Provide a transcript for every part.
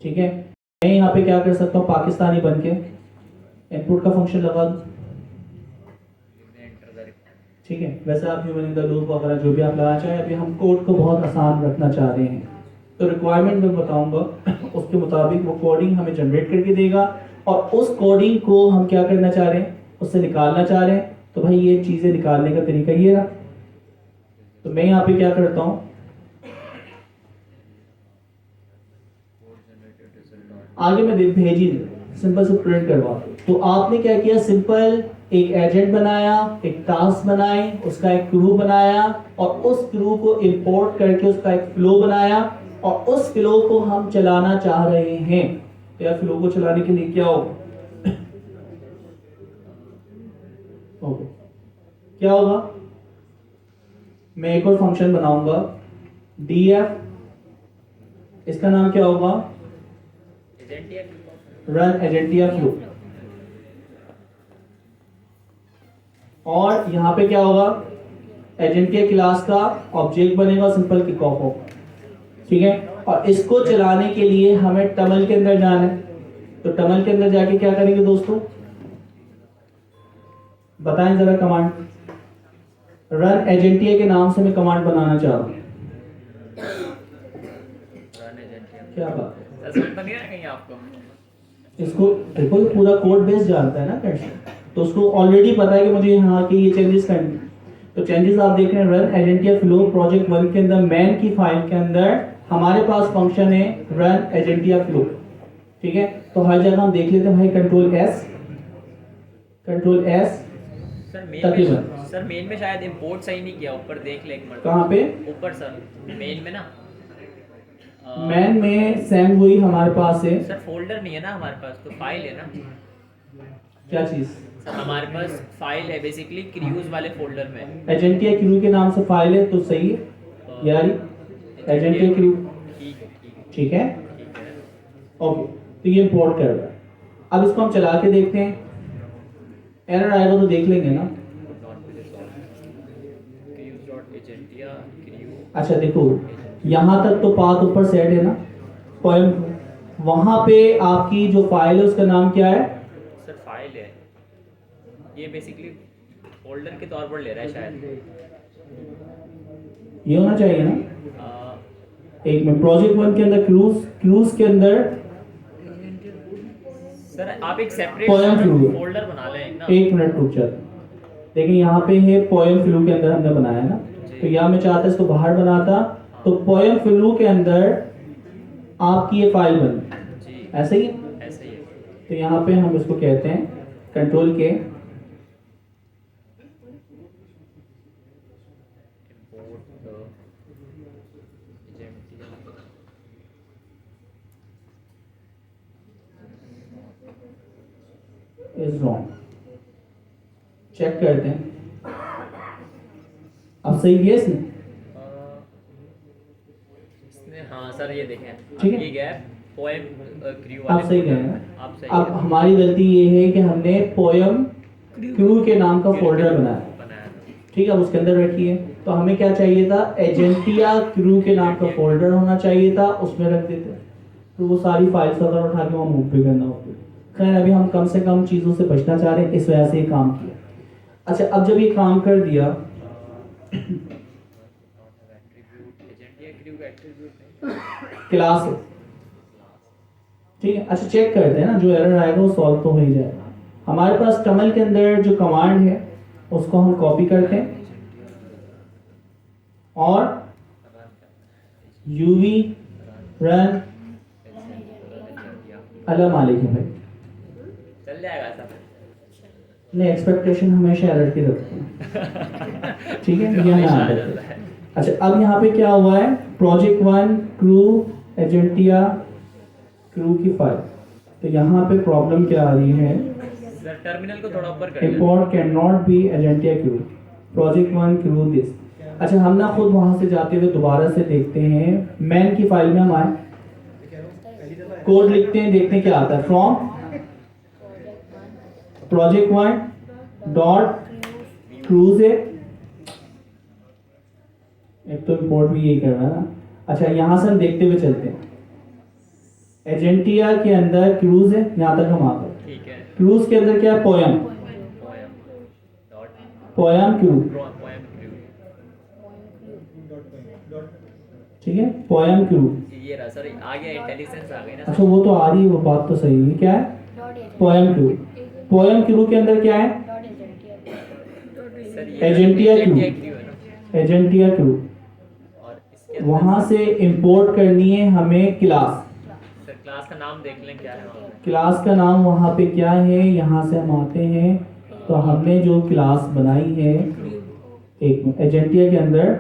ठीक है, मैं यहाँ पे क्या कर सकता हूँ, पाकिस्तानी बन के इनपुट का फंक्शन लगा दूँ। ठीक है, वैसे आप ह्यूमन इन द लूप वगैरह जो भी आप लगाना चाहें, अभी हम कोड को बहुत आसान रखना चाह रहे हैं, तो रिक्वायरमेंट मैं बताऊंगा उसके मुताबिक वो कोडिंग हमें जनरेट करके देगा, और उस कोडिंग को हम क्या करना चाह रहे हैं, उससे निकालना चाह रहे हैं। तो भाई ये चीज़ें निकालने का तरीका ये रहा। तो मैं यहाँ पे क्या करता हूँ, आगे मैं भेजी सिंपल से प्रिंट करवा। तो आपने क्या किया, सिंपल एक एजेंट बनाया, एक टास्क बनाए, उसका एक क्रू बनाया, और उस क्रू को इंपोर्ट करके उसका एक फ्लो बनाया, और उस फ्लो को हम चलाना चाह रहे हैं। तो यार फ्लो को चलाने के लिए क्या होगा, ओके क्या होगा, मैं एक और फंक्शन बनाऊंगा df, इसका नाम क्या होगा, रन एजेंटिया फ्लो। और यहां पे क्या होगा, एजेंटिया क्लास का ऑब्जेक्ट बनेगा, सिंपल किक ऑफ होगा। ठीक है, और इसको चलाने के लिए हमें टमल के अंदर जाना है। तो टमल के अंदर जाके क्या करेंगे दोस्तों, बताएं जरा कमांड। रन एजेंटिया के नाम से मैं कमांड बनाना चाह रहा हूं। क्या बात है, कहीं आपको इसको देखो, पूरा कोड बेस जानता है ना कैसे, तो उसको ऑलरेडी पता है कि मुझे यहाँ के ये चेंजेस करने। तो चेंजेस आप देख रहे हैं, रन एजेंटिया फ्लो प्रोजेक्ट 1 के अंदर मैन की फाइल के अंदर हमारे पास फंक्शन है रन एजेंटिया फ्लो। ठीक है, तो हर जगह हम देख लेते हैं भाई, कंट्रोल एस सर मेन में शायद इंपोर्ट सही नहीं किया, ऊपर देख ले एक मर्तबा। कहाँ पे, ऊपर सर मेन में ना, मैन में सैम वही हमारे पास है सर, फोल्डर नहीं है ना हमारे पास, तो फाइल है ना। क्या चीज, सर हमारे पास फाइल है बेसिकली क्रूज वाले फोल्डर में, एजेंटिया क्रू के नाम से फाइल है, तो सही है यार, एजेंटिया क्रू। ठीक है, ओके, तो ये इंपोर्ट कर रहा है। अब इसको हम चला के देखते हैं, एरर आएगा तो देख लेंगे ना। अच्छा देखो, यहां तक तो पाथ ऊपर सेट है ना, पोएम, वहां पे आपकी जो फाइल है उसका नाम क्या है, सर फाइल है ये बेसिकली फोल्डर के तौर पर ले रहा है शायद, ये होना चाहिए ना। एक में प्रोजेक्ट 1 के अंदर क्रूज के अंदर, सर आप एक सेपरेट फोल्डर बना लें ना। एक मिनट रुक जाते, देखिए यहाँ पे है पोएम फ्लू के अंदर हमने बनाया ना, तो यहाँ मैं चाहता इसको बाहर बनाता, तो पोएम फ्लू के अंदर आपकी ये फाइल बनी, ऐसे ही ऐसे ही। तो यहाँ पे हम इसको कहते हैं कंट्रोल के इज रॉन्ग, चेक करते हैं अब सही है इसने। हाँ सर ये देखें, ठीक है, ये गैप पोएम क्रू आप सही कह रहे हैं। आप सही अब हमारी गलती ये है कि हमने पोएम क्रू के नाम का फोल्डर बनाया, ठीक है, उसके अंदर रखिए। तो हमें क्या चाहिए था, एजेंटिया क्रू के नाम का फोल्डर होना चाहिए था, उसमें रख देते, तो वो सारी फाइल्स वगैरह उठा के वहाँ मूव भी करना होता। खैर अभी हम कम से कम चीज़ों से बचना चाह रहे हैं, इस वजह से ये काम किया। अच्छा, अब जब ये काम कर दिया, क्लास है, ठीक है। अच्छा चेक करते हैं ना, जो एरर आएगा वो सॉल्व तो हो ही जाएगा। हमारे पास टमल के अंदर जो कमांड है उसको हम कॉपी करते हैं, और यूवी रन अल्लाह मालिक है भाई, चल जाएगा सब। नहीं, एक्सपेक्टेशन हमेशा एरर की रखते हैं, ठीक है, ये ना आए। अच्छा अब यहाँ पे क्या हुआ है, प्रोजेक्ट 1 क्रू एजेंटिया क्रू की फाइल, तो यहाँ पे प्रॉब्लम क्या आ रही है, सर टर्मिनल को थोड़ा ऊपर करिए, import can not be एजेंटिया crew project 1 crew this. अच्छा हम ना खुद वहां से जाते हुए दोबारा से देखते हैं, मैन की फाइल में हम आए, कोड लिखते हैं, देखते हैं क्या आता है, फ्रॉम प्रोजेक्ट 1 डॉट क्रूज है, एक तो इंपोर्ट भी यही कर रहा है ना। अच्छा यहाँ से हम देखते हुए चलते हैं, एजेंटिया के अंदर क्रूज है, यहाँ तक हम आ गए। ठीक है। क्रूज के अंदर क्या है? Poem. Poem dot poem crew, poem crew. ठीक है, पोयम क्रू। ये रहा सर, आ गया, इंटेलिजेंस आ गई ना। अच्छा वो तो आ रही है, वो बात तो सही है। क्या है? Poem crew. पोयम क्रू के अंदर क्या है? सर ये एजेंटिया क्रू। है ना। एजेंटिया क्रू। और इसके अंदर वहां से इंपोर्ट करनी है हमें क्लास। सर क्लास का नाम देख लें क्या है वहाँ पे। क्लास का नाम वहाँ पे क्या है? यहाँ से हम आते हैं तो हमने जो क्लास बनाई है, एक मिनट, एजेंटिया के अंदर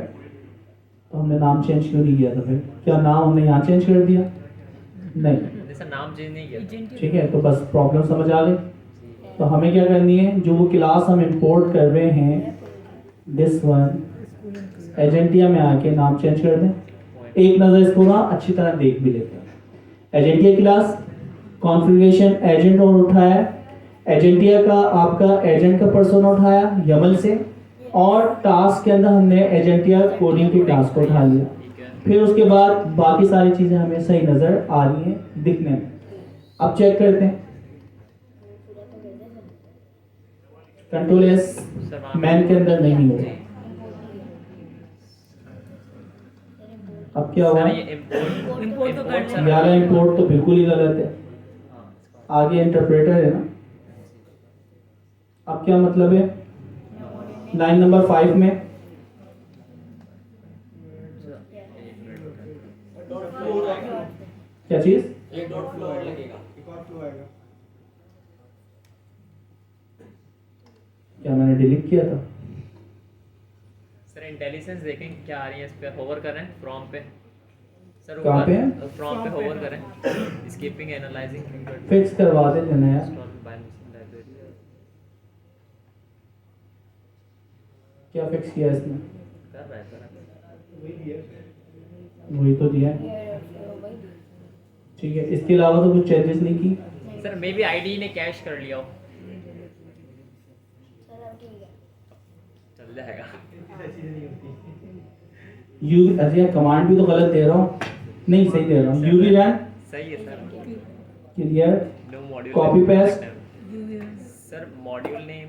तो हमने नाम चेंज क्यों नहीं किया था फिर? क्या नाम हमने यहाँ चेंज कर दिया? नहीं, नहीं सर, नाम चेंज नहीं किया। ठीक है, तो बस प्रॉब्लम समझ आ गई। तो हमें क्या करनी है, जो वो क्लास हम इंपोर्ट कर रहे हैं, दिस वन, एजेंटिया में आके नाम चेंज कर दें। एक नज़र इसको ना अच्छी तरह देख भी लेते हैं। एजेंटिया क्लास, कॉन्फ़िगरेशन एजेंट और उठाया, एजेंटिया का आपका एजेंट का पर्सन उठाया यमल से, और टास्क के अंदर हमने एजेंटिया कोडिंग की टास्क को उठा लिया। ठीक है। फिर उसके बाद बाकी सारी चीज़ें हमें सही नज़र आ रही हैं दिखने में। अब चेक करते हैं, कंट्रोल एस मैन के अंदर नहीं होगा। अब क्या हुआ? सर ये इंपोर्ट तो कर सर। यार इंपोर्ट तो बिल्कुल ही गलत है, आगे इंटरप्रेटर है ना। अब क्या मतलब है? लाइन नंबर 5 में क्या चीज? एक डॉट फ्लो लगेगा, एक और फ्लो आएगा। क्या मैंने डिलीट किया था? सर इंटेलिजेंस देखें क्या आ रही है, इस पे होवर करें फ्रॉम पे। सर कहाँ पे है? फ्रॉम पे होवर करें, स्किपिंग एनालाइजिंग फिक्स करवा दे देना यार। क्या फिक्स किया इसमें? कर रहा है सर। वही तो दिया है, ठीक है। इसके अलावा तो कुछ चेंजेस नहीं की। सर मे बी आईडी ने कैश कर लिया हो, चल जाएगा। यू, अरे कमांड भी तो गलत दे रहा हूँ, नहीं सही दे रहा हूँ। यूवी रन सही है sir. Clear, no module copy paste. Sir module name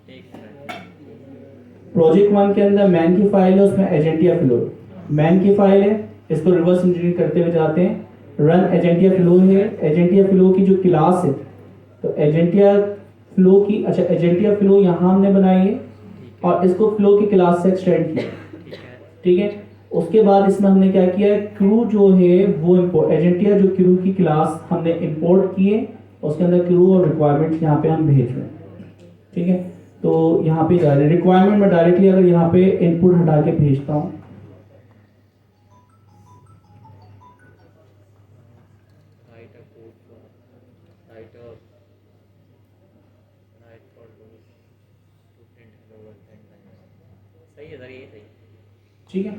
एक प्रोजेक्ट 1 के अंदर मैन की फाइल है, उसमें एजेंटिया फ्लो, मैन की फाइल है, इसको रिवर्स इंजीनियरिंग करते हुए जाते हैं। रन एजेंटिया फ्लो है, एजेंटिया फ्लो की जो क्लास है, तो एजेंटिया फ्लो की, अच्छा एजेंटिया फ्लो यहाँ हमने बनाई है और इसको फ्लो की क्लास से एक्सटेंड किया, ठीक है। ठीक है। उसके बाद इसमें हमने क्या किया है, क्रू जो है वो इम्पोर्ट, एजेंटिया जो क्रू की क्लास हमने इंपोर्ट किए, उसके अंदर क्रू और रिक्वायरमेंट्स यहाँ पे हम भेज रहे हैं, ठीक है। तो यहाँ पे रिक्वायरमेंट में डायरेक्टली अगर यहाँ पे इनपुट हटा के भेजता हूँ, सही है सर, ये सही। ठीक है,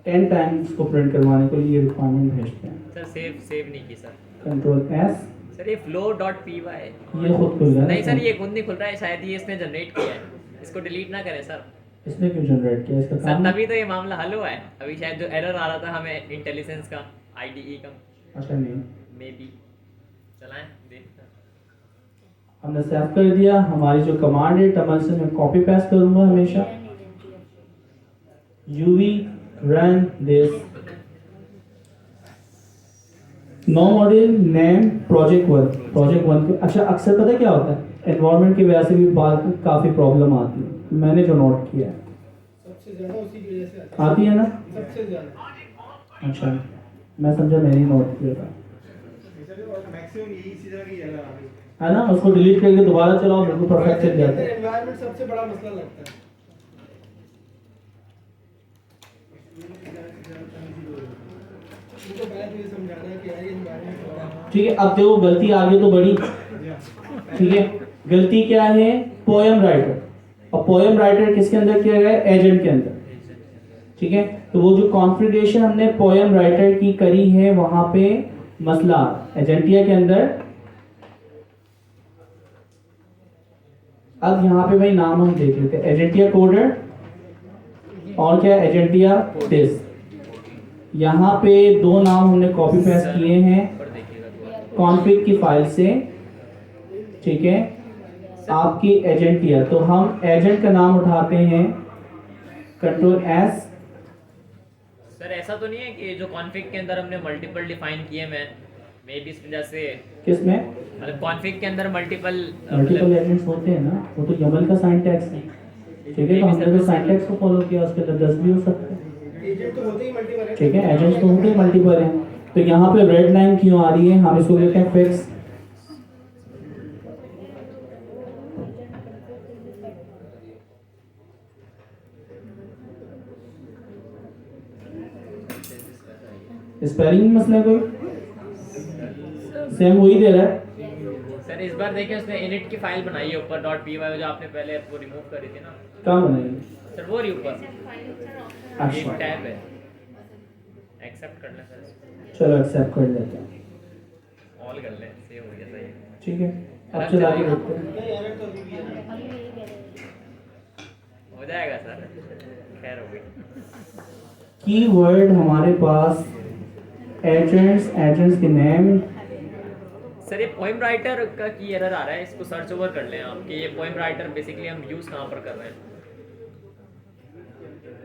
10 टाइम्स को प्रिंट करवाने के लिए रिक्वायरमेंट भेजते हैं। सर सेव नहीं की सर। कंट्रोल एस, सर ये flow.py ये खुद खुल रहा है। नहीं सर, ये खुद नहीं खुल रहा है, शायद ये इसने जनरेट किया है, इसको डिलीट ना करें सर। इसने क्यों जनरेट किया? इसका सर काम है? तभी तो ये मामला हल हुआ है, अभी शायद जो एरर आ रहा था हमें इंटेलिजेंस का आईडीई का, अच्छा नहीं, मे बी चलाएं देखते हैं। हमने सेव कर दिया। हमारी जो कमांड है टर्मिनल से मैं कॉपी पेस्ट करूंगा हमेशा, UV run this no module name project 1, project 1 के, अच्छा अक्सर पता है क्या होता है, एनवायरनमेंट की वजह से भी बात काफ़ी प्रॉब्लम आती है, मैंने जो नोट किया है। सबसे ज्यादा उसी की वजह से आती है ना? सबसे ज्यादा। अच्छा, मैं समझा मैंने ही नोट किया था, मैक्सिमम यही इसी तरह की एरर आ रही है ना। उसको डिलीट करके दोबारा चलाओ, बिल्कुल परफेक्ट चल जाता है। एनवायरनमेंट सबसे बड़ा मसला लगता है। उनको पहले मुझे समझाना कि यार ये एनवायरनमेंट, ठीक है। अब देखो गलती आगे तो बढ़ी, ठीक है। गलती क्या है? पोएम राइटर, और पोएम राइटर किसके अंदर किया गया है? एजेंट के अंदर, ठीक है। तो वो जो कॉन्फ़िगरेशन हमने पोएम राइटर की करी है, वहां पे मसला एजेंटिया के अंदर। अब यहाँ पे भाई नाम हम देख लेते हैं, एजेंटिया कोडर और क्या, एजेंटिया दिस, यहाँ पे दो नाम हमने कॉपी पेस्ट सर, किए हैं ऊपर देखिएगा तो कॉन्फ़िग की फाइल से, ठीक है, आपकी एजेंटिया। तो हम एजेंट का नाम उठाते हैं, कंट्रोल एस। सर ऐसा तो नहीं है कि जो कॉन्फ़िग के अंदर हमने मल्टीपल डिफाइन किए मैं मे बी इस वजह से किसमें मतलब कॉन्फ़िग के अंदर मल्टीपल मल्टीपल एजेंट्स होते हैं ना, वो तो यमल का सिंटैक्स है, ठीक है। तो हमने तो सिंटैक्स को फॉलो किया, उसके अंदर 10 भी हो सकते हैं, एजेंट तो होते ही मल्टीपल है, ठीक है। एजेंट्स तो होते ही मल्टीपल हैं। तो यहाँ पे रेड लाइन क्यों आ रही है, हम इसको कहते हैं फिक्स। स्पेलिंग में मसला है कोई, सेम वही दे रहा है। सर इस बार देखिए उसने इनिट की फाइल बनाई है ऊपर .py जो आपने पहले वो रिमूव करी थी ना कहाँ बनाएंगे? सर वो रही ऊपर एक अच्छा टैब है एक्सेप्ट कर लें सर इसको। चलो एक्सेप्ट कर लेते हैं, ऑल कर लें सेव हो गया सही ठीक है। अब चला के देखते हैं। नहीं एरर तो अभी भी है। हो जाएगा सर खैर हो गई। कीवर्ड हमारे पास एजेंट्स के नेम। सर ये पोएम राइटर का की एरर आ रहा है, इसको सर्च ओवर कर लें आप कि ये पोएम राइटर बेसिकली हम यूज़ कहाँ पर कर रहे हैं।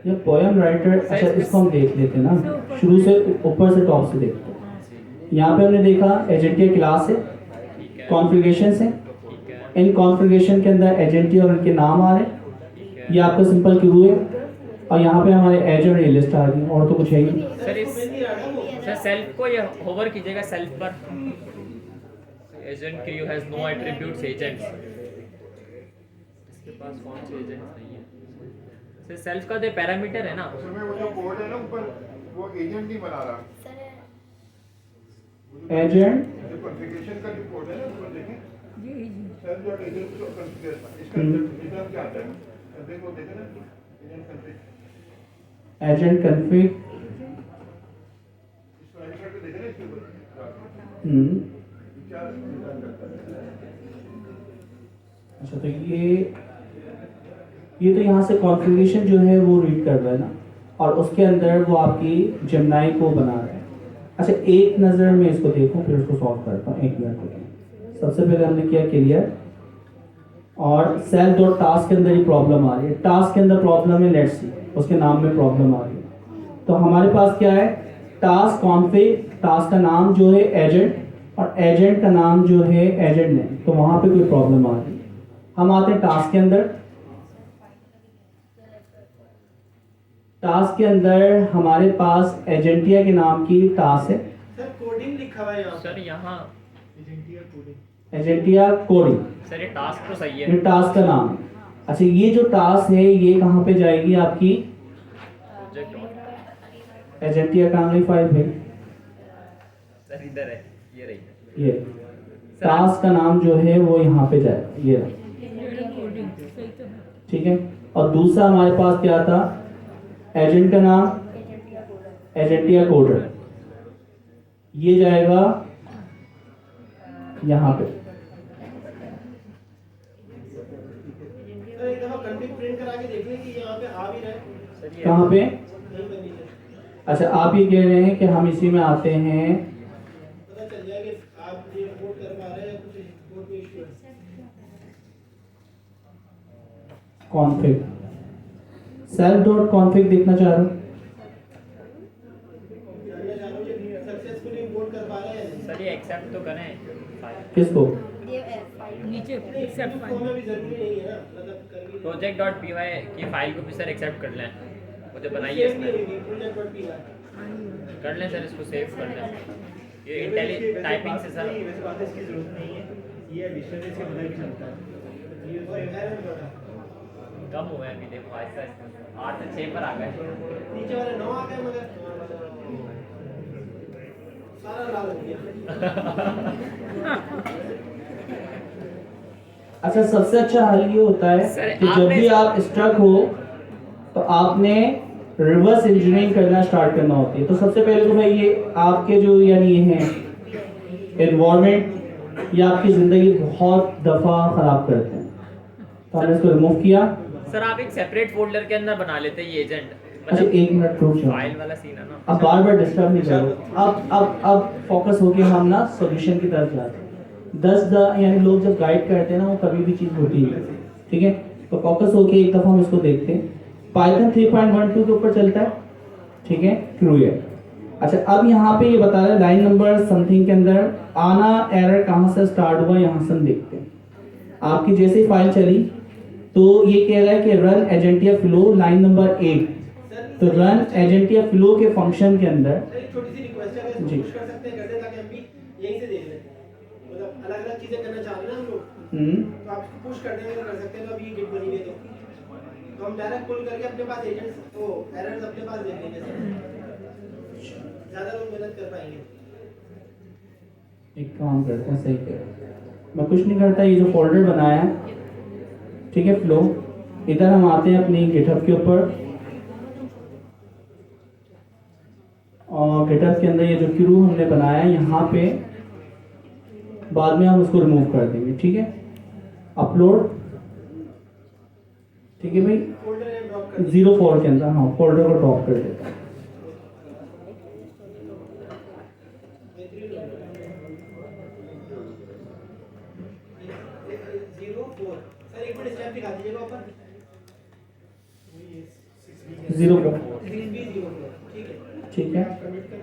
ये पोएम राइटर, अच्छा इसको हम देख लेते हैं ना, शुरू से ऊपर से टॉप से देखते हैं। यहाँ पे हमने देखा एजेंटिया क्लास है, ठीक है कॉन्फ़िगरेशन है, ठीक है इन कॉन्फ़िगरेशन के अंदर एजेंटिया और उनके नाम आ रहे हैं, ठीक ये है। आपका सिंपल क्यू है। और यहाँ पे हमारे एजेंट ये लिस्ट आ गई, और तो कुछ है ही नहीं। सर इस सर सेल्फ को ये होवर कीजिएगा सेल्फ पर, agent crew has no attributes agents, इसके पास कौन से एजेंट्स नहीं है। सर सेल्फ का जो पैरामीटर है ना उसमें वो जो कोड है ना ऊपर वो एजेंट नहीं बना रहा। एजेंट जो कॉन्फ़िगरेशन का जो कोड है ना ऊपर देखें सेल्फ डॉट एजेंट को कॉन्फ़िगर इसका मतलब क्या आता है कॉन्फ़िग को देखें ना एजेंट कॉन्फ़िग एजेंट कॉन्फ़िग इस वाले पर देखें ना इसके ऊपर क्या रिटर्न करता है। अच्छा तो ये तो यहाँ से कॉन्फ़िगरेशन जो है वो रीड कर रहा है ना, और उसके अंदर वो आपकी जेमिनी को बना रहा है। अच्छा एक नज़र में इसको देखूं फिर उसको सॉल्व करता हूँ, एक मिनट रुकिए। सबसे पहले हमने किया क्लियर, और सेल्फ डॉट टास्क के अंदर ही प्रॉब्लम आ रही है, टास्क के अंदर प्रॉब्लम है, लेट्स सी उसके नाम में प्रॉब्लम आ रही है। तो हमारे पास क्या है, टास्क कॉन्फ़िग, टास्क का नाम जो है एजेंट, और एजेंट का नाम जो है एजेंट ने, तो वहाँ पे कोई प्रॉब्लम आ रही है। हम आते हैं टास्क के अंदर, टास्क के अंदर हमारे पास एजेंटिया के नाम की टास्क है, सर कोडिंग लिखा हुआ है यहाँ सर यहाँ एजेंटिया कोडिंग। एजेंटिया कोडिंग, सर ये टास्क तो सही ये है टास्क का नाम है। अच्छा ये जो टास्क है ये कहाँ पे जाएगी आपकी, प्रोजेक्ट डॉट एजेंटिया कहाँ गई फाइल पे, सर इधर है ये रही ये टास्क का नाम जो है वो यहाँ पे जाएगा, ये रहा, ठीक है। और दूसरा हमारे पास क्या था, एजेंट का नाम एजेंटिया कोडर, ये जाएगा यहाँ पे। सर एक दफा कॉन्फ़िग प्रिंट करा के देख लें कि यहाँ पे आ भी रहा है। सर ये कहाँ पे, नहीं बनी है, अच्छा आप ये कह रहे हैं कि हम इसी में आते हैं, पता चल जाएगा कि आप ये रिपोर्ट कर पा रहे हैं या कुछ रिपोर्ट में इशू है। कॉन्फ़िग, सेल्फ डॉट कॉन्फ़िग देखना चाह रहा हूँ, जानना चाह रहा हूँ कि सक्सेसफुली इंपोर्ट कर पा रहे हैं। सर ये एक्सेप्ट तो करें किसको, नीचे एक्सेप्ट को में भी जरूरी नहीं है ना, मतलब कर भी प्रोजेक्ट डॉट पी वाई की फाइल को भी सर एक्सेप्ट कर लें, मुझे बनाई है इसमें प्रोजेक्ट.py कर लें सर, इसको सेव कर लें। ये इंटेली टाइपिंग से सर वैसे बात है, इसकी जरूरत नहीं है, ये एडिशनल इसके बदल भी सकता है। ये तो एरर बता कम हुए हैं अभी देखो आहिस्ता आहिस्ता 8 से 6 पर आ गए। नीचे वाले 9 आ गए मगर सारा लाल हो गया। अच्छा सबसे अच्छा हल ये होता है सर, कि जब आपने- भी आप स्ट्रक हो तो आपने रिवर्स इंजीनियरिंग करना स्टार्ट करना होती है। तो सबसे पहले तो भाई ये आपके जो यानी ये हैं एनवायरनमेंट, ये आपकी ज़िंदगी बहुत दफ़ा ख़राब करते हैं। तो हमने इसको रिमूव किया, सर आप एक सेपरेट फोल्डर के अंदर बना लेते हैं ये एजेंट, अच्छा एक मिनट रुक जाओ, फाइल वाला सीन है ना। अब बार बार डिस्टर्ब नहीं करो। अब फोकस होके हम ना सॉल्यूशन की तरफ जाते हैं। 10 यानी लोग जब गाइड करते हैं ना वो कभी भी चीज़ होती है, ठीक है। तो फोकस होके एक दफ़ा हम इसको देखते हैं। पाइथन 3.12 के ऊपर चलता है, ठीक है, ट्रू है। अच्छा अब यहाँ पे ये बता रहा है लाइन नंबर समथिंग के अंदर आना एरर कहाँ से स्टार्ट हुआ, यहाँ से हम देखते हैं। आपकी जैसे ही फाइल चली तो ये कह रहा है कि रन एजेंटिया फ्लो लाइन नंबर 8। तो रन एजेंटिया फ्लो के फंक्शन के अंदर एक छोटी सी रिक्वेस्ट है, अगर जी। पुश कर सकते हैं कर दे ताकि हम भी यहीं से देख लें। मतलब अलग-अलग चीजें करना चाह रहे हैं ना हम लोग, तो आप इसको पुश कर देंगे तो कर सकते हैं। तो अभी गिट बनी हुई है तो हम डायरेक्ट पुल करके अपने पास एजेंट्स वो एरर्स अपने पास देख लेंगे। ज्यादा लोग मेहनत कर पाएंगे। एक काम करते हैं, सही कह रहे हैं। मैं कुछ नहीं करता, ये जो फोल्डर बनाया है, ठीक है, फ्लो, इधर हम आते हैं अपनी गिटहब के ऊपर और गिटहब के अंदर ये जो क्रू हमने बनाया है यहाँ पे बाद में हम उसको रिमूव कर देंगे, ठीक है। अपलोड, ठीक है भाई, फोल्डर नेम ड्रॉप कर 04 के अंदर हाँ फोल्डर को ड्रॉप कर देता है। सर एक मिनट स्टेप दिखा दीजिएगा ऊपर। 04, 6B04 ठीक है। ठीक है। कमिट करें।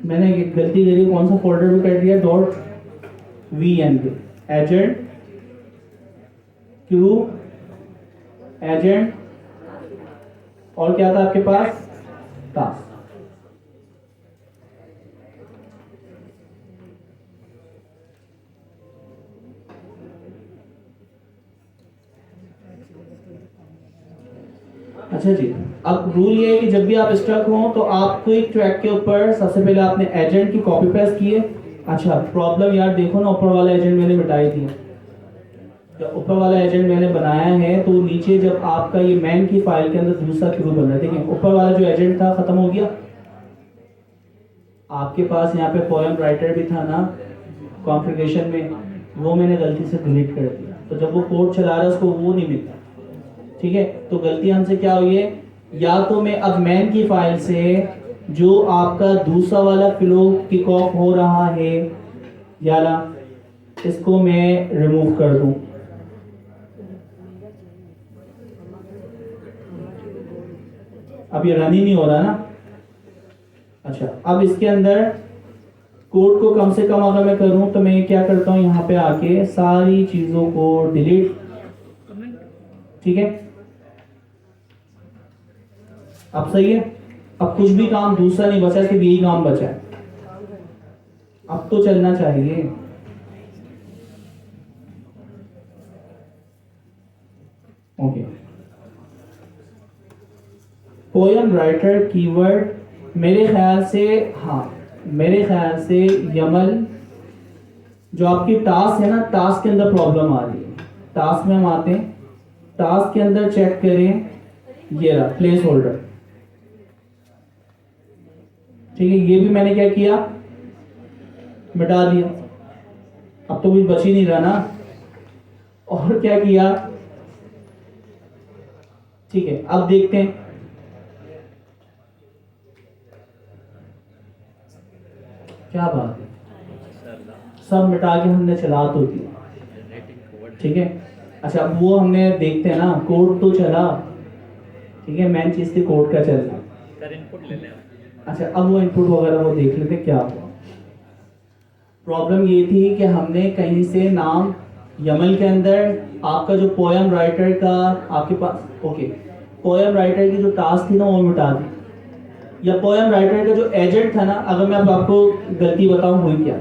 मैंने एक गलती करी, कौन सा फोल्डर भी कर दिया, डॉट वीएन एजेंट क्यू एजेंट और क्या था आपके पास, टास्क। अच्छा जी, अब रूल ये है कि जब भी आप स्ट्रक हो तो आपको एक ट्रैक के ऊपर सबसे पहले आपने एजेंट की कॉपी पेस्ट की है। अच्छा प्रॉब्लम यार देखो ना, ऊपर वाला एजेंट मैंने मिटाई थी। जब ऊपर वाला एजेंट मैंने बनाया है तो नीचे जब आपका ये मैन की फाइल के अंदर दूसरा क्रू बन रहा है, देखिए ऊपर वाला जो एजेंट था खत्म हो गया। आपके पास यहाँ पे पोएम राइटर भी था ना कॉन्फ़िगरेशन में, वो मैंने गलती से डिलीट कर दिया। तो जब वो कोड चला रहा है उसको वो नहीं मिलता, ठीक है। तो गलती हमसे क्या हुई है, या तो मैं अब मैन की फाइल से जो आपका दूसरा वाला फ्लो किक ऑफ हो रहा है याला, इसको मैं रिमूव कर दूं। अब ये रन ही नहीं हो रहा ना। अच्छा अब इसके अंदर कोड को कम से कम अगर मैं करूं तो मैं क्या करता हूं, यहाँ पे आके सारी चीजों को डिलीट, ठीक है। अब सही है, अब कुछ भी काम दूसरा नहीं बचा, सिर्फ यही काम बचा है। अब तो चलना चाहिए। ओके, पोएम राइटर कीवर्ड मेरे ख्याल से, हाँ मेरे ख्याल से यमल जो आपकी टास्क है ना, टास्क के अंदर प्रॉब्लम आ रही है। टास्क में हम आते हैं, टास्क के अंदर चेक करें, ये रहा प्लेस होल्डर, ठीक है। ये भी मैंने क्या किया, मिटा दिया। अब तो कुछ बच ही नहीं रहा ना। और क्या किया, ठीक है। अब देखते हैं, क्या बात है, सब मिटा के हमने चला तो दिया, ठीक है। अच्छा अब वो हमने देखते हैं ना, कोड तो चला, ठीक है, मेन चीज थी कोड का चलना। सर इनपुट ले लें। अच्छा अब वो इनपुट वगैरह वो देख लेते क्या हुआ। प्रॉब्लम ये थी कि हमने कहीं से नाम यमल के अंदर आपका जो पोएम राइटर का आपके पास, ओके, पोएम राइटर की जो टास्क थी ना वो मिटा दी, या पोएम राइटर का जो एजेंट था ना, अगर मैं अब आपको गलती बताऊं हुई क्या,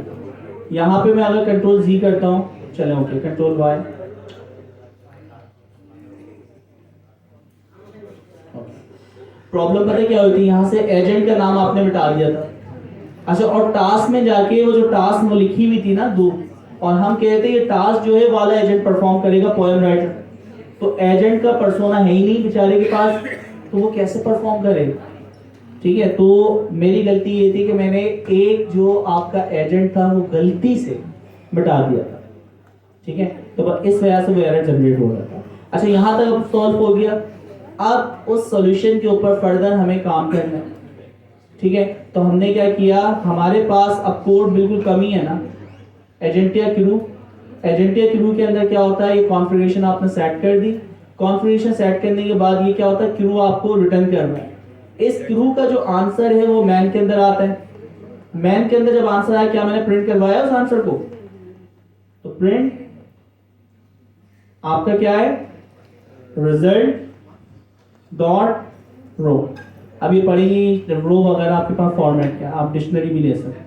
यहाँ पे मैं अगर कंट्रोल जी करता हूँ, चले ओके, कंट्रोल वाई, प्रॉब्लम पता है क्या हुई थी, यहाँ से एजेंट का नाम आपने मिटा दिया था। अच्छा और टास्क में जाके वो जो टास्क वो लिखी हुई थी ना 2, और हम कहते हैं ये टास्क जो है वाला एजेंट परफॉर्म करेगा पोएम राइटर, तो एजेंट का पर्सोना है ही नहीं बेचारे के पास, तो वो कैसे परफॉर्म करेगा। ठीक है, तो मेरी गलती ये थी कि मैंने एक जो आपका एजेंट था वो गलती से मिटा दिया था, ठीक है, तो इस वजह से वो एरर जनरेट हो रहा था। अच्छा, यहाँ तक अब सॉल्व हो गया। अब उस सॉल्यूशन के ऊपर फर्दर हमें काम करना है, ठीक है। तो हमने क्या किया, हमारे पास अब कोड बिल्कुल कम ही है ना, एजेंटिया क्रू के अंदर क्या होता है, ये कॉन्फ़िगरेशन आपने सेट कर दी। कॉन्फ़िगरेशन सेट करने के बाद ये क्या होता है, क्रू आपको रिटर्न करना है। इस क्रू का जो आंसर है वो मैन के अंदर आता है। मैन के अंदर जब आंसर आया, क्या मैंने प्रिंट करवाया उस आंसर को, तो प्रिंट आपका क्या है, रिजल्ट डॉट रो। अब ये पढ़ेंगी रो वगैरह आपके पास फॉर्मेट क्या, आप डिक्शनरी भी ले सकते हैं।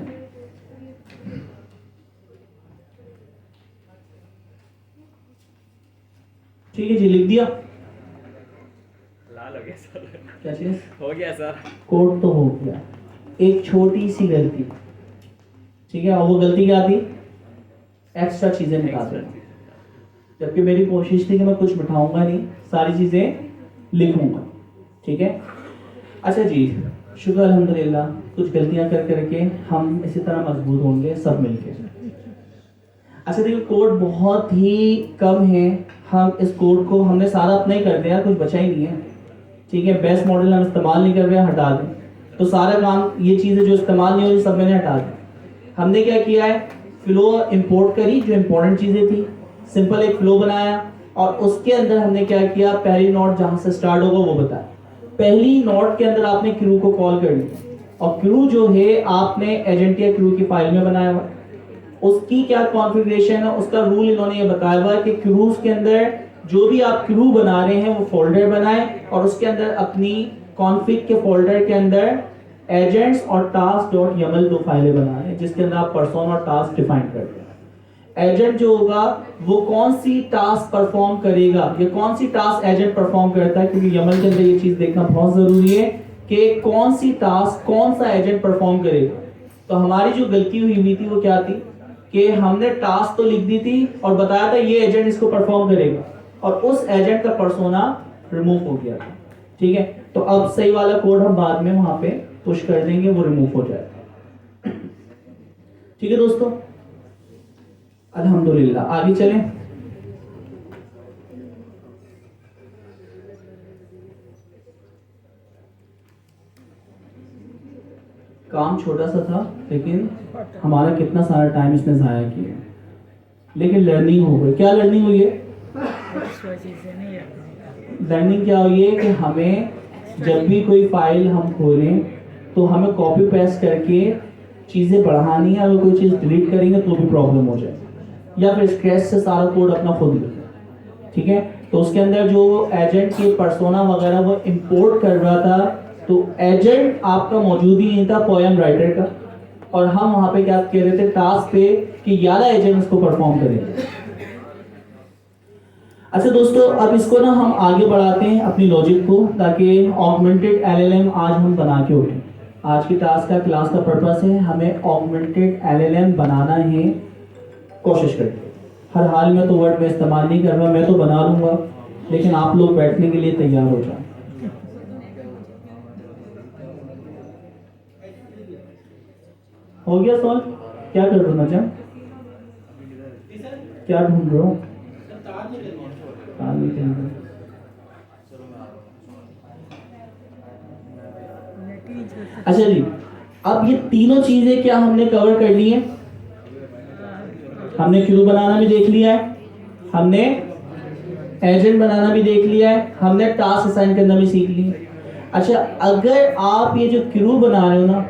ठीक है जी, लिख दिया, लाल हो गया सर, क्या चीज हो गया सर, कोड तो हो गया। एक छोटी सी गलती, ठीक है, और वो गलती क्या थी, एक्स्ट्रा चीजें मिटा देना। जबकि मेरी कोशिश थी कि मैं कुछ मिटाऊंगा नहीं, सारी चीजें लिखूंगा, ठीक है। अच्छा जी, शुक्र अल्हम्दुलिल्लाह, कुछ गलतियां कर करके हम इसी तरह मजबूत होंगे सब मिलके। अच्छा देखिए, कोड बहुत ही कम है, हम इस कोड को हमने सारा अपना ही कर दिया, कुछ बचा ही नहीं है, ठीक है। बेस्ट मॉडल हम इस्तेमाल नहीं कर रहे हैं, हटा दें, तो सारा काम, ये चीज़ें जो इस्तेमाल नहीं हो रही सब मैंने हटा दी। हमने क्या किया है, फ्लो इंपोर्ट करी, जो इंपॉर्टेंट चीज़ें थी, सिंपल एक फ्लो बनाया, और उसके अंदर हमने क्या किया, पहली नोट जहाँ से स्टार्ट होगा वो बताया। पहली नोट के अंदर आपने क्रू को कॉल कर लिया, और क्रू जो है आपने एजेंटिया क्रू की फाइल में बनाया हुआ। उसकी क्या कॉन्फ़िगरेशन है, उसका रूल इन्होंने ये बताया हुआ है कि क्रूज के अंदर जो भी आप क्रू बना रहे हैं वो फोल्डर बनाएं, और उसके अंदर अपनी कॉन्फ़िग के फोल्डर के अंदर एजेंट्स और टास्क डॉट यमल 2 फाइलें बना रहे हैं, जिसके अंदर आप पर्सन और टास्क डिफाइन करते हैं। एजेंट जो होगा वो कौन सी टास्क परफॉर्म करेगा, ये कौन सी टास्क एजेंट परफॉर्म करता है, क्योंकि यमल के अंदर ये चीज देखना बहुत जरूरी है कि कौन सी टास्क कौन सा एजेंट परफॉर्म करेगा। तो हमारी जो गलती हुई थी वो क्या थी कि हमने टास्क तो लिख दी थी और बताया था ये एजेंट इसको परफॉर्म करेगा, और उस एजेंट का पर्सोना रिमूव हो गया था, ठीक है। तो अब सही वाला कोड हम बाद में वहां पे पुश कर देंगे, वो रिमूव हो जाएगा, ठीक है दोस्तों। अल्हम्दुलिल्लाह, आगे चलें। काम छोटा सा था, लेकिन हमारा कितना सारा टाइम इसने जाया किया, लेकिन लर्निंग हो गई। क्या लर्निंग हुई है, लर्निंग क्या हुई है कि हमें जब भी कोई फाइल हम खोलें तो हमें कॉपी पेस्ट करके चीज़ें बढ़ानी है, अगर कोई चीज़ डिलीट करेंगे तो भी प्रॉब्लम हो जाए, या फिर स्क्रैच से सारा कोड अपना खुद लिखें, ठीक है। तो उसके अंदर जो एजेंट के पर्सोना वगैरह वो इंपोर्ट कर रहा था, तो एजेंट आपका मौजूद ही नहीं था पोएम राइटर का, और हम वहाँ पे क्या कह रहे थे टास्क पे कि 11 एजेंट उसको परफॉर्म करेंगे। अच्छा दोस्तों, अब इसको ना हम आगे बढ़ाते हैं अपनी लॉजिक को, ताकि ऑगमेंटेड एलएलएम आज हम बना के उठें। आज की टास्क का क्लास का पर्पस है हमें ऑगमेंटेड एलएलएम बनाना है, कोशिश करके। हर हाल में तो वर्ड में इस्तेमाल नहीं कर रहा, मैं तो बना लूंगा, लेकिन आप लोग बैठने के लिए तैयार हो जाए। हो गया सॉल्व? क्या कर रहे हो नजम, क्या ढूंढ रहे हो? अच्छा जी, अब ये तीनों चीजें क्या हमने कवर कर ली है? हमने क्रू बनाना भी देख लिया है, हमने एजेंट बनाना भी देख लिया है, हमने टास्क असाइन करना भी सीख लिया। अच्छा, अगर आप ये जो क्रू बना रहे हो ना,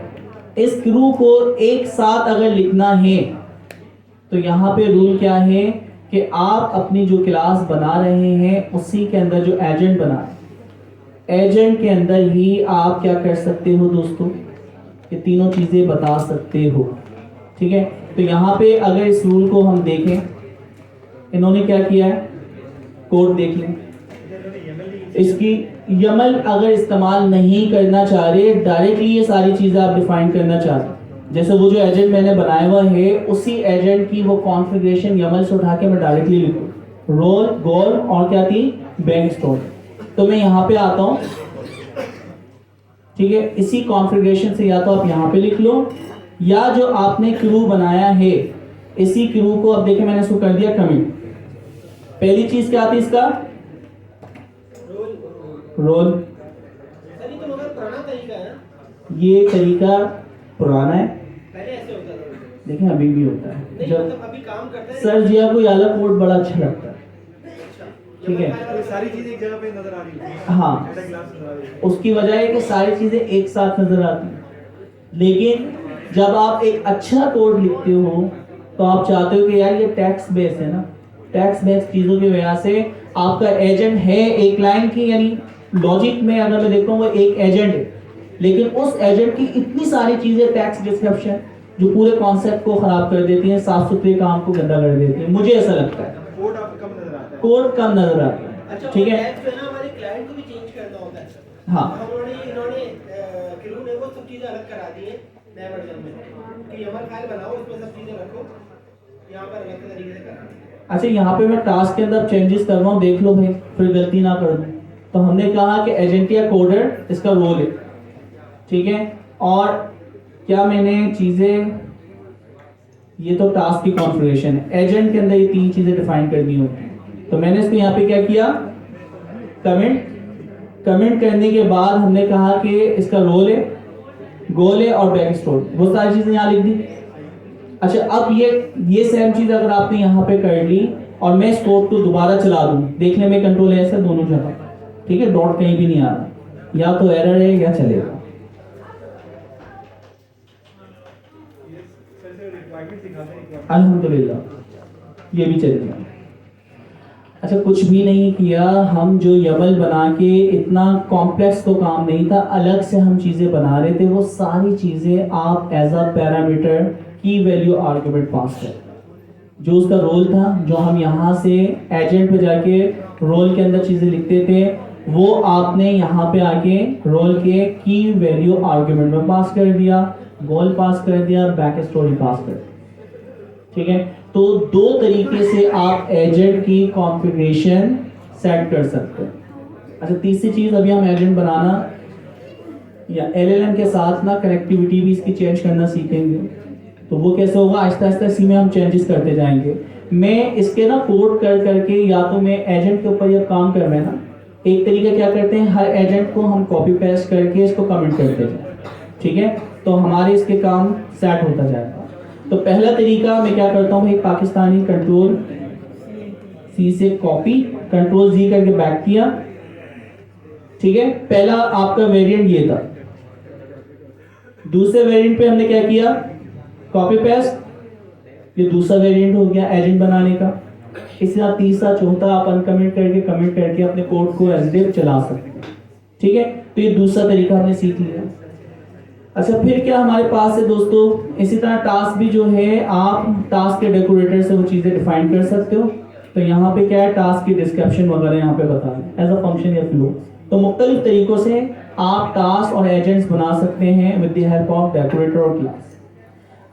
इस क्रू को एक साथ अगर लिखना है तो यहाँ पे रूल क्या है कि आप अपनी जो क्लास बना रहे हैं उसी के अंदर जो एजेंट बना है, एजेंट के अंदर ही आप क्या कर सकते हो दोस्तों, ये तीनों चीज़ें बता सकते हो, ठीक है। तो यहाँ पे अगर इस रूल को हम देखें, इन्होंने क्या किया है, कोड देख लें, इसकी यमल अगर इस्तेमाल नहीं करना चाह रहे, डायरेक्टली ये सारी चीज़ें आप डिफाइन करना चाहते, जैसे वो जो एजेंट मैंने बनाया हुआ है उसी एजेंट की वो कॉन्फ़िगरेशन यमल से उठा के मैं डायरेक्टली लिखूँ, रोल गोल और क्या थी बैंक स्टोर। तो मैं यहाँ पे आता हूँ, ठीक है, इसी कॉन्फ़िगरेशन से या तो आप यहाँ पे लिख लो, या जो आपने क्रू बनाया है इसी क्रू को अब देखिए मैंने इसको कर दिया कमिट। पहली चीज क्या आती है इसका, रोल। सर ये तो मगर पुराना तरीका है ना, ये तरीका पुराना है, पहले ऐसे होता था। देखिए अभी भी होता है। नहीं जब मतलब अभी काम करता है। सर जी आपको ये अलग कोड बड़ा अच्छा लगता है, ठीक है, ये सारी चीजें एक जगह पे नजर आ रही है। हाँ, डेटा क्लास नजर आ रही है। उसकी वजह है कि सारी चीजें एक साथ नजर आती हैं। लेकिन जब आप एक अच्छा कोड लिखते हो तो आप चाहते हो कि यार ये टैक्स बेस है ना, टैक्स बेस चीजों की वजह से आपका एजेंट है एक लाइन की, यानी लॉजिक में अगर मैं देखता हूँ वो एक एजेंट है, लेकिन उस एजेंट की इतनी सारी चीजें टैक्स डिस्क्रिप्शन जो पूरे कॉन्सेप्ट को खराब कर देती हैं, साफ सुथरे काम को गंदा कर देती है। मुझे ऐसा लगता है कोड आपको कम नजर आता है। कोड कम नजर आता है, अच्छा ठीक है। टैक्स जो है ना हमारे क्लाइंट को भी चेंज करना होता है। हाँ। इन्होंने क्रू ने वो सब चीजें अलग करा दी है नए वर्जन में कि YAML फाइल बनाओ, उसमें सब चीजें रखो, यहाँ पर अलग तरीके से करना। अच्छा यहाँ पे मैं टास्क के अंदर चेंजेस कर रहा हूँ, देख लो भाई फिर गलती ना कर दूँ। तो हमने कहा कि एजेंटिया कोडर इसका रोल है, ठीक है। और क्या मैंने चीजें, ये तो टास्क की कॉन्फ़िगरेशन है, एजेंट के अंदर ये तीन चीजें डिफाइन कर दी होती हैं। तो मैंने इसको यहाँ पे क्या किया, कमेंट। कमेंट करने के बाद हमने कहा कि इसका रोल है, गोल है और बैक स्टोर, वो सारी चीजें यहाँ लिख दी। अच्छा अब ये सेम चीज अगर आपने यहाँ पे कर ली और मैं इस कोड को दोबारा चला दूं, देखने में कंट्रोल ऐसा दोनों जगह, ठीक है, डॉट कहीं भी नहीं आ रहा, या तो एरर है या चलेगा। अल्हम्दुलिल्लाह ये भी चलेगा। अच्छा कुछ भी नहीं किया, हम जो YAML बना के, इतना कॉम्प्लेक्स तो काम नहीं था, अलग से हम चीज़ें बना रहे थे, वो सारी चीज़ें आप एज अ पैरामीटर की वैल्यू आर्गुमेंट पास कर, जो उसका रोल था, जो हम यहाँ से एजेंट पे जाके रोल के अंदर चीज़ें लिखते थे, वो आपने यहाँ पे आके रोल के की वैल्यू आर्गुमेंट में पास कर दिया, गोल पास कर दिया, बैक स्टोरी पास कर दिया, ठीक है। तो दो तरीके से आप एजेंट की कॉन्फ़िगरेशन सेट कर सकते हैं। अच्छा तीसरी चीज, अभी हम एजेंट बनाना या LLM के साथ ना कनेक्टिविटी भी इसकी चेंज करना सीखेंगे। तो वो कैसे होगा, आहिस्ता आहिस्ता इसी में हम चेंजेस करते जाएंगे। मैं इसके ना कोड कर करके, या तो मैं एजेंट के ऊपर जब काम कर रहे हैं ना, एक तरीका क्या करते हैं, हर एजेंट को हम कॉपी पेस्ट करके इसको कमेंट करते हैं, ठीक है, तो हमारे इसके काम सेट होता जाएगा। तो पहला तरीका मैं क्या करता हूँ, एक पाकिस्तानी कंट्रोल C से कॉपी, कंट्रोल Z करके बैक किया, ठीक है। पहला आपका वेरिएंट ये था, दूसरे वेरिएंट पे हमने क्या किया, कॉपी पेस्ट, ये दूसरा वेरिएंट हो गया एजेंट बनाने का। इसी तरह तीसरा चौथा आप अनकमेंट करके कमेंट करके अपने कोड को एज इट इज चला सकते हैं, ठीक है। तो ये दूसरा तरीका हमने सीख लिया। अच्छा फिर क्या हमारे पास है दोस्तों, इसी तरह टास्क भी जो है, आप टास्क के डेकोरेटर से वो चीज़ें डिफाइन कर सकते हो। तो यहाँ पे क्या है, टास्क की डिस्क्रिप्शन वगैरह यहाँ पे बता दें एज अ फंक्शन या फ्लो। तो मुख्तलिफ तरीकों से आप टास्क और एजेंट्स बना सकते हैं with the help of decorator और क्लास।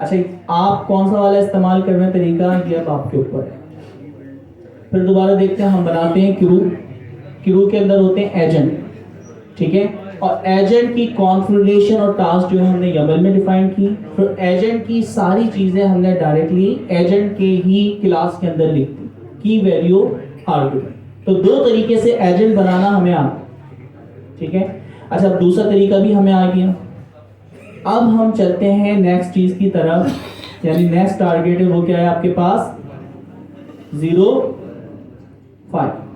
अच्छा आप कौन सा वाला इस्तेमाल कर रहे हैं तरीका, ये अब आपके ऊपर है। फिर दोबारा देखते हैं, हम बनाते हैं क्रू। क्रू के अंदर होते हैं एजेंट, ठीक है, और एजेंट की कॉन्फ़िगरेशन और टास्क जो है हमने YAML में डिफाइन की। फिर एजेंट की सारी चीजें हमने डायरेक्टली एजेंट के ही क्लास के अंदर लिख दी, की वैल्यू आर्गुमेंट। तो दो तरीके से एजेंट बनाना हमें आता, ठीक है। अच्छा अब दूसरा तरीका भी हमें आ गया। अब हम चलते हैं नेक्स्ट चीज की तरफ, यानी नेक्स्ट टारगेट है वो क्या है आपके पास, 0.5।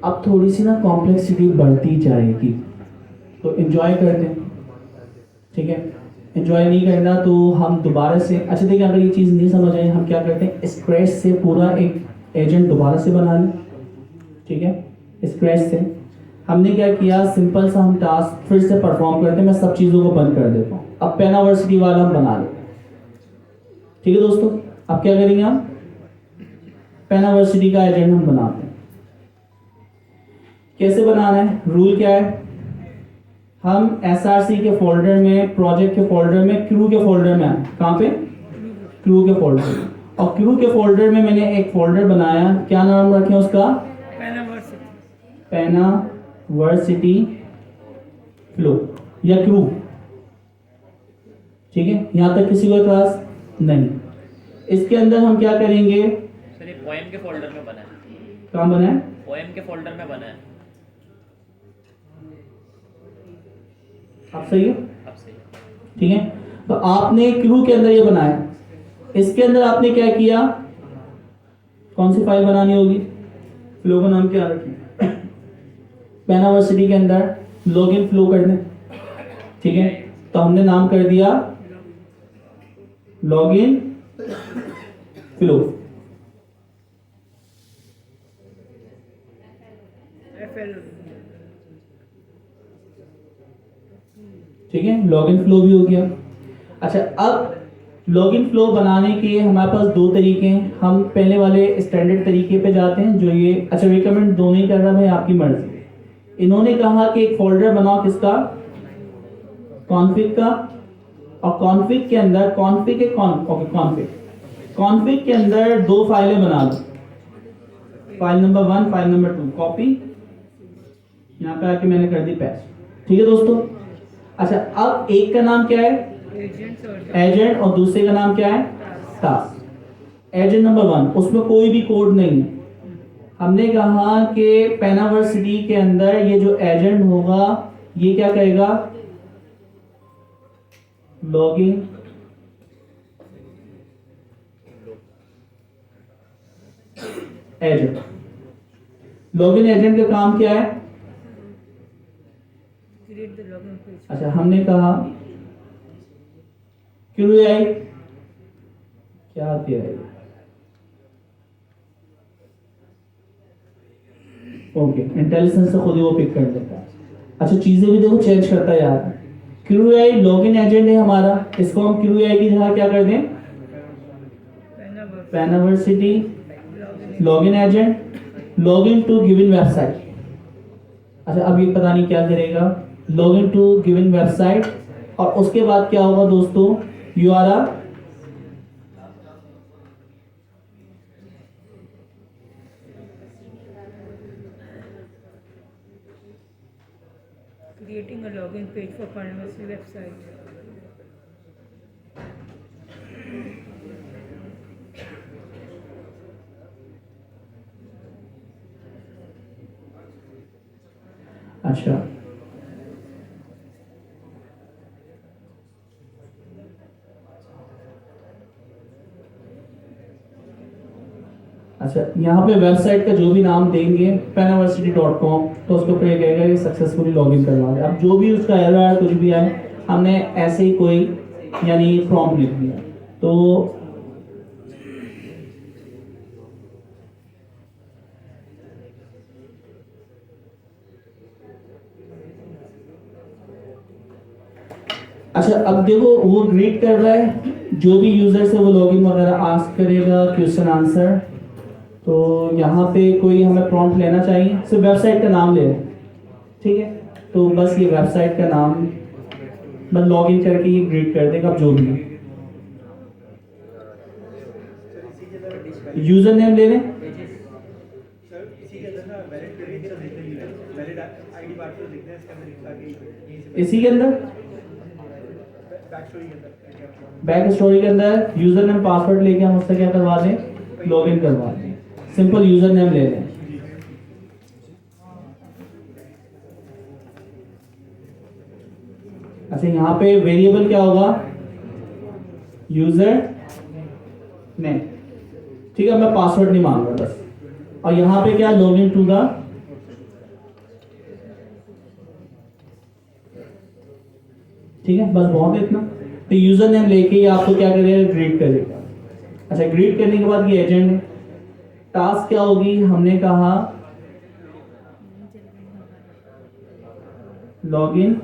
अब थोड़ी सी ना कॉम्प्लेक्सिटी बढ़ती जाएगी, तो एंजॉय करते हैं, ठीक है। एंजॉय नहीं करना तो हम दोबारा से, अच्छा देखिए अगर ये चीज़ नहीं समझ आए, हम क्या करते हैं, स्क्रैच से पूरा एक एजेंट दोबारा से बना लें, ठीक है। स्क्रैच से हमने क्या किया, सिंपल सा हम टास्क फिर से परफॉर्म करते हैं, मैं सब चीज़ों को बंद कर देता हूँ। अब पेनावर्सिटी वाला हम बना लेते हैं, ठीक है दोस्तों। अब क्या करेंगे, हम पेनावर्सिटी का एजेंट हम बनाते हैं। कैसे बनाना है, रूल क्या है, हम SRC के फोल्डर में, प्रोजेक्ट के फोल्डर में, क्रू के फोल्डर में आए, कहाँ पे, क्रू के फोल्डर में। और क्रू के फोल्डर में मैंने एक फोल्डर बनाया, क्या नाम रखें उसका, पेनावर्सिटी फ्लो या क्रू। ठीक है, यहां तक किसी को एतराज नहीं। इसके अंदर हम क्या करेंगे, सर ये पोएम के फोल्डर में बना है, कहाँ बना है, पोएम के फोल्डर में बना है। आप सही हो, अब सही है। ठीक है। तो आपने क्रू के अंदर ये बनाया, इसके अंदर आपने क्या किया, कौन सी फाइल बनानी होगी, फ्लो का नाम क्या रखें, पेनावर्सिटी के अंदर लॉगिन फ्लो कर दें। ठीक है, तो हमने नाम कर दिया लॉगिन फ्लो। FL ठीक है, लॉगिन फ्लो भी हो गया। अच्छा, अब लॉगिन फ्लो बनाने के हमारे पास दो तरीके हैं। हम पहले वाले स्टैंडर्ड तरीके पे जाते हैं जो ये, अच्छा रिकमेंड दोनों ही कर रहा है, आपकी मर्जी। इन्होंने कहा कि एक फोल्डर बनाओ, किसका, कॉन्फ़िग का, और कॉन्फ़िग के अंदर कॉन्फ़िग के कॉन्फ़िग के अंदर दो फाइलें बना दो, file number 1, file number 2, copy, यहाँ पे आके मैंने कर दी पेस्ट। ठीक है दोस्तों। अच्छा, अब एक का नाम क्या है, एजेंट्स और एजेंट, और दूसरे का नाम क्या है, टास्क। एजेंट नंबर 1, उसमें कोई भी कोड नहीं है। हमने कहा कि पेनावर्सिटी के अंदर ये जो एजेंट होगा ये क्या करेगा, लॉगिन एजेंट। लॉगिन एजेंट का काम क्या है, क्रिएट द लॉगिन पेज। अच्छा हमने कहा क्यूआई क्या आती है, ओके, इंटेलिजेंस से खुद ही वो पिक कर लेता है। अच्छा, चीजें भी देखो चेंज करता है यार। क्यूआई लॉगिन एजेंट है हमारा, इसको हम क्यूआई की जगह क्या कर दें, Penaversity login agent, login to given website. अच्छा, अब ये पता नहीं क्या करेगा, लॉगिन टू गिवन वेबसाइट, और उसके बाद क्या होगा दोस्तों, URL Creating a login page for Pharmacy website. अच्छा, अच्छा यहाँ पे वेबसाइट का जो भी नाम देंगे penaversity.com, तो उसके ऊपर ये कहेगा कि सक्सेसफुली लॉगिन करवा दे। अब जो भी उसका एरर कुछ भी आए, हमने ऐसे ही कोई यानी प्रॉम्प्ट लिख दिया, तो अच्छा अब देखो वो ग्रीट कर रहा है, जो भी यूजर से वो लॉगिन वगैरह आस्क करेगा, क्वेश्चन आंसर। तो यहाँ पे कोई हमें प्रॉम्प्ट लेना चाहिए, सिर्फ वेबसाइट का नाम ले लें। ठीक है, तो बस ये वेबसाइट का नाम बस लॉगिन करके ये ग्रीट कर देगा, अब जो भी है। यूजर नेम ले लें, सर इसी के अंदर ना वैलिड क्रेडिट का देखते हैं, वैलिड आईडी पार्ट को देखते हैं, इसके अंदर लिखा कि इसी के अंदर बैक स्टोरी के अंदर, बैक स्टोरी के अंदर यूजर नेम पासवर्ड लेके हम उससे क्या करवा दें, लॉगिन करवा दें। सिंपल यूजर नेम ले लें। अच्छा, यहाँ पे वेरिएबल क्या होगा, यूजर नेम। ठीक है, मैं पासवर्ड नहीं मांग रहा बस, और यहाँ पे क्या, लॉगिन टू द, ठीक है बस बहुत है इतना। तो यूजर नेम लेके ही आपको क्या करेगा, ग्रीट करेगा। अच्छा, ग्रीट करने के बाद ये एजेंट है। टास्क क्या होगी, हमने कहा लॉगिन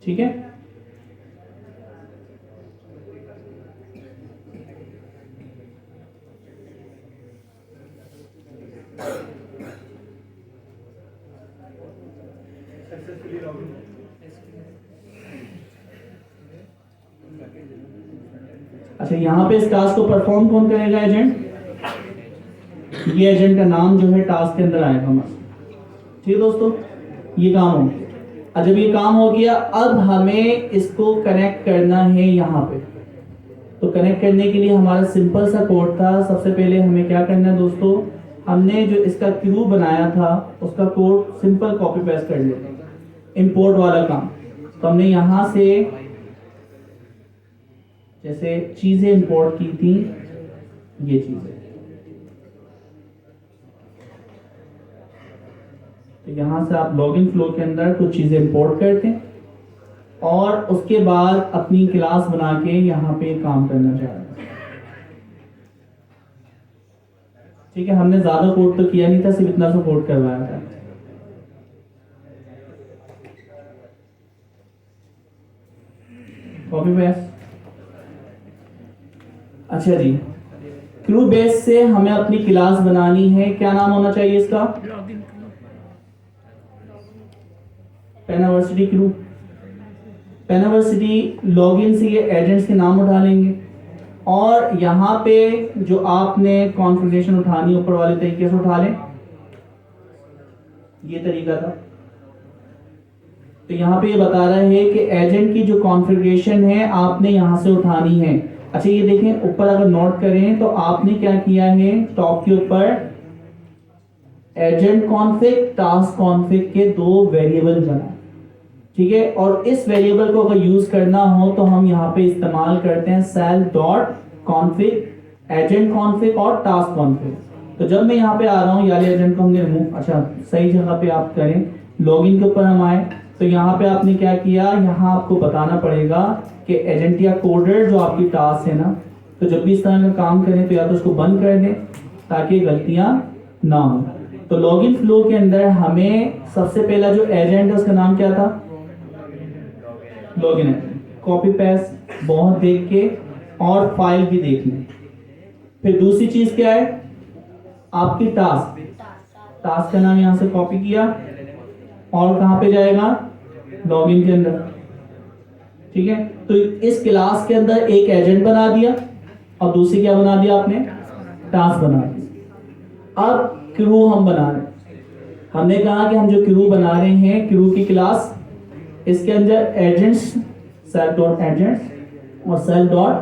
ठीक है। सक्सेसफुली अच्छा, यहाँ पे इस टास्क को परफॉर्म कौन करेगा? एजेंट। ये एजेंट का नाम जो है टास्क के अंदर आएगा हमारे। ठीक है दोस्तों, ये काम हो गया। अब जब ये काम हो गया, अब हमें इसको कनेक्ट करना है यहाँ पे। तो कनेक्ट करने के लिए हमारा सिंपल सा कोड था। सबसे पहले हमें क्या करना है दोस्तों, हमने जो इसका क्रू बनाया था उसका कोड सिंपल कॉपी पेस्ट कर लिया, इंपोर्ट वाला काम। तो हमने यहाँ से जैसे चीजें इंपोर्ट की थी, ये चीजें, तो यहां से आप लॉगिन फ्लो के अंदर कुछ चीजें इंपोर्ट करते हैं और उसके बाद अपनी क्लास बना के यहाँ पे काम करना चाह रहे हैं। ठीक है, हमने ज्यादा कोड तो किया नहीं था, सिर्फ इतना सा कोड करवाया था। Copy paste. अच्छा जी, क्रू बेस से हमें अपनी क्लास बनानी है। क्या नाम होना चाहिए इसका? Login Penaversity crew. Penaversity login से ये एजेंट्स के नाम उठा लेंगे और यहाँ पे जो आपने कॉन्फ़िगरेशन उठानी ऊपर वाले तरीके से उठा लें, ये तरीका था। तो यहाँ पे ये बता रहा है कि एजेंट की जो कॉन्फ़िगरेशन है आपने यहाँ से उठानी है। अच्छा, ये देखें ऊपर अगर नोट करें तो आपने क्या किया है, टॉप के ऊपर एजेंट कॉन्फ़िग, टास्क कॉन्फ़िग के दो वेरिएबल बनाए। ठीक है, और इस वेरिएबल को अगर यूज करना हो तो हम यहाँ पे इस्तेमाल करते हैं self dot config, agent config और टास्क कॉन्फ़िग। तो जब मैं यहाँ पे आ रहा हूँ, यानी एजेंट को हमने रिमूव, अच्छा सही जगह पे आप करें, लॉगिन के ऊपर हम आए तो यहाँ पे आपने क्या किया, यहाँ आपको बताना पड़ेगा कि एजेंट या कोडर जो आपकी टास्क है ना, तो जब भी इस तरह का काम करें तो या तो उसको बंद कर दें ताकि गलतियां ना हो। तो लॉगिन फ्लो के अंदर हमें सबसे पहला जो एजेंट है उसका नाम क्या था? Login agent. कॉपी पेस्ट बहुत देख के और फाइल भी देख लें। फिर दूसरी चीज क्या है, आपकी टास्क। टास्क का नाम यहां से कॉपी किया और कहां पे जाएगा? लॉगिन के अंदर। ठीक है, तो इस क्लास के अंदर एक एजेंट बना दिया और दूसरी क्या बना दिया आपने? टास्क बना दिया। अब क्रू हम बना रहे हैं। हमने कहा कि हम जो क्रू बना रहे हैं, क्रू की क्लास, इसके अंदर एजेंट्स, सेल डॉट एजेंट्स और सेल डॉट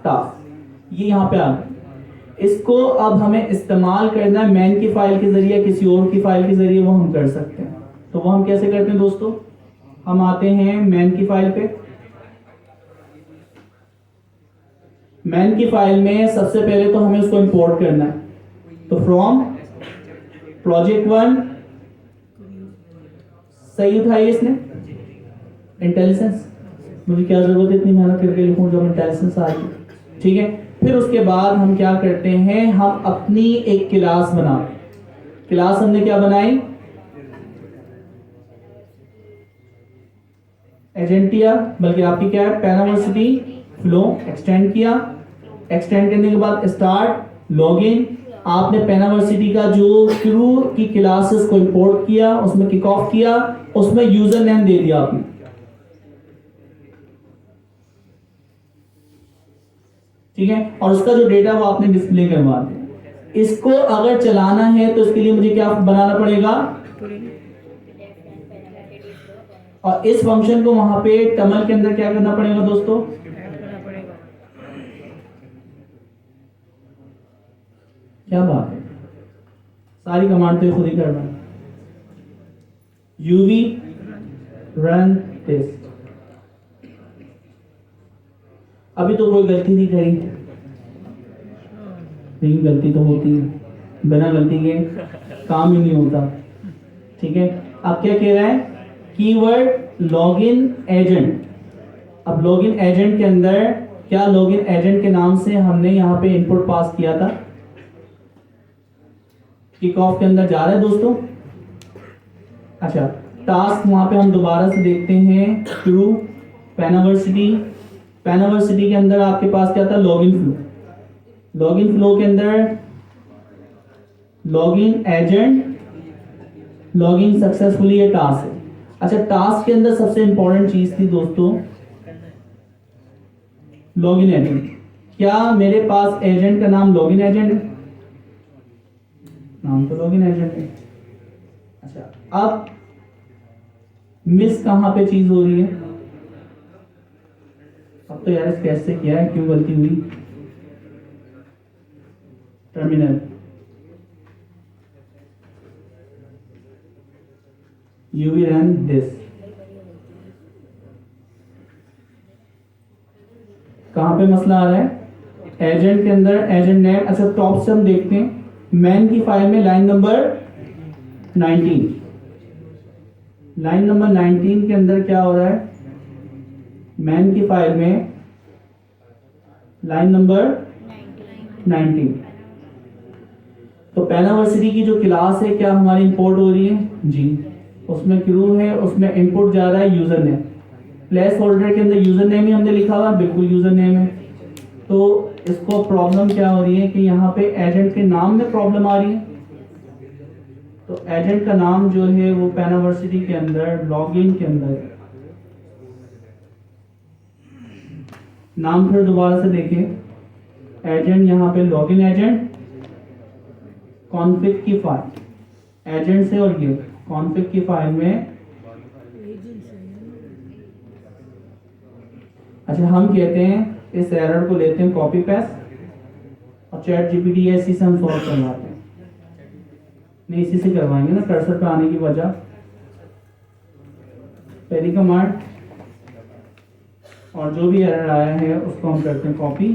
टास्क, ये यहाँ पे आ गए। इसको अब हमें इस्तेमाल करना है मैन की फाइल के जरिए, किसी और की फाइल के जरिए वो हम कर सकते हैं। तो वो हम कैसे करते हैं दोस्तों, हम आते हैं मैन की फाइल पे। मैन की फाइल में सबसे पहले तो हमें उसको इंपोर्ट करना है। तो फ्रॉम प्रोजेक्ट 1, सही उठाई इसने, इंटेलिजेंस। मुझे क्या जरूरत है इतनी मेहनत करके लिखूं जब इंटेलिजेंस आ गई। ठीक है, फिर उसके बाद हम क्या करते हैं, हम अपनी एक क्लास बनाते। क्लास हमने क्या बनाई? एजेंटिया, बल्कि आपकी क्या है, पेनावर्सिटी फ्लो। एक्सटेंड किया, एक्सटेंड करने के बाद स्टार्ट लॉगिन। आपने पेनावर्सिटी का जो क्रू की क्लासेस को इंपोर्ट किया, उसमें किक ऑफ किया, उसमें यूजर नेम दे दिया आपने। ठीक है, और उसका जो डेटा वो आपने डिस्प्ले करवा दिया। इसको अगर चलाना है तो इसके लिए मुझे क्या बनाना पड़ेगा, और इस फंक्शन को वहां पे टमल के अंदर क्या करना पड़ेगा दोस्तों, क्या बात है, सारी कमांड तो खुद ही करना है। UV run test. अभी तो कोई गलती नहीं करी, लेकिन गलती तो होती है, बिना गलती के काम ही नहीं होता। ठीक है, अब क्या कह रहा है, कीवर्ड लॉगिन एजेंट। अब लॉगिन एजेंट के अंदर क्या, लॉगिन एजेंट के नाम से हमने यहाँ पे इनपुट पास किया था। किक ऑफ के अंदर जा रहा है दोस्तों। अच्छा, टास्क वहां पे हम दोबारा से देखते हैं, क्रू पेनावर्सिटी। पेनावर्सिटी के अंदर आपके पास क्या था, लॉगिन फ्लो। लॉगिन फ्लो के अंदर लॉगिन एजेंट, लॉगिन सक्सेसफुली, ये टास्क है। अच्छा, टास्क के अंदर सबसे इंपॉर्टेंट चीज थी दोस्तों लॉगिन एजेंट। क्या मेरे पास एजेंट का नाम लॉगिन एजेंट है? नाम तो लॉगिन एजेंट है। अच्छा, अब मिस कहां पे चीज हो रही है? अब तो यार कैसे किया है, क्यों गलती हुई? Terminal, you will run this. कहां पे मसला आ रहा है? एजेंट के अंदर एजेंट नेम। अच्छा, टॉप से हम देखते हैं मैन की फाइल में लाइन नंबर 19, लाइन नंबर 19 के अंदर क्या हो रहा है? मैन की फाइल में लाइन नंबर 19। तो पैनावर्सिटी की जो क्लास है क्या हमारी इंपोर्ट हो रही है? जी। उसमें क्रू है, उसमें इनपुट जा रहा है यूजर नेम। प्लेस होल्डर के अंदर यूजर नेम ही हमने लिखा हुआ, बिल्कुल यूजर नेम है। तो इसको प्रॉब्लम क्या हो रही है कि यहाँ पे एजेंट के नाम में प्रॉब्लम आ रही है। तो एजेंट का नाम जो है वो पैनावर्सिटी के अंदर लॉगिन के अंदर, नाम फिर दोबारा से देखें, एजेंट यहाँ पे लॉगिन एजेंट, कॉन्फ़िग की फाइल एजेंट से, और ये कॉन्फ़िग की फाइल में। अच्छा, हम कहते हैं इस एरर को लेते हैं कॉपी पेस्ट और चैट जीपीटी इसी से हम सॉल्व करवाते हैं। नहीं, इसी से करवाएंगे ना, कर्सर पे आने की वजह। पहली कमांड और जो भी एरर आया है उसको हम करते हैं कॉपी।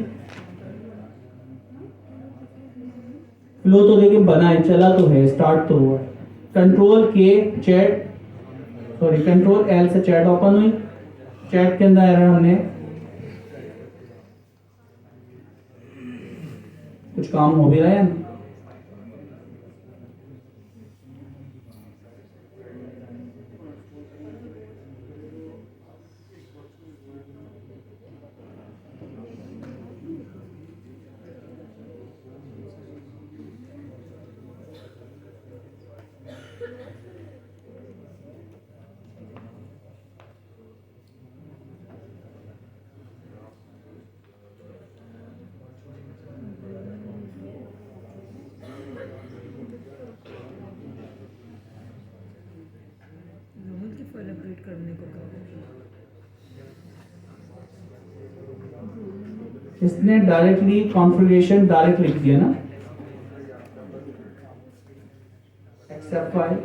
फ्लो तो देखिए बना है, चला तो है, स्टार्ट तो हुआ है। कंट्रोल एल से चैट ओपन हुई। चैट के अंदर एरर हमने कुछ काम हो भी रहा है। रोहन की फाइल अपडेट करने को कहा। इसने डायरेक्टली कॉन्फ़िगरेशन डायरेक्ट लिख दिया ना, एक्सेप्ट फाइल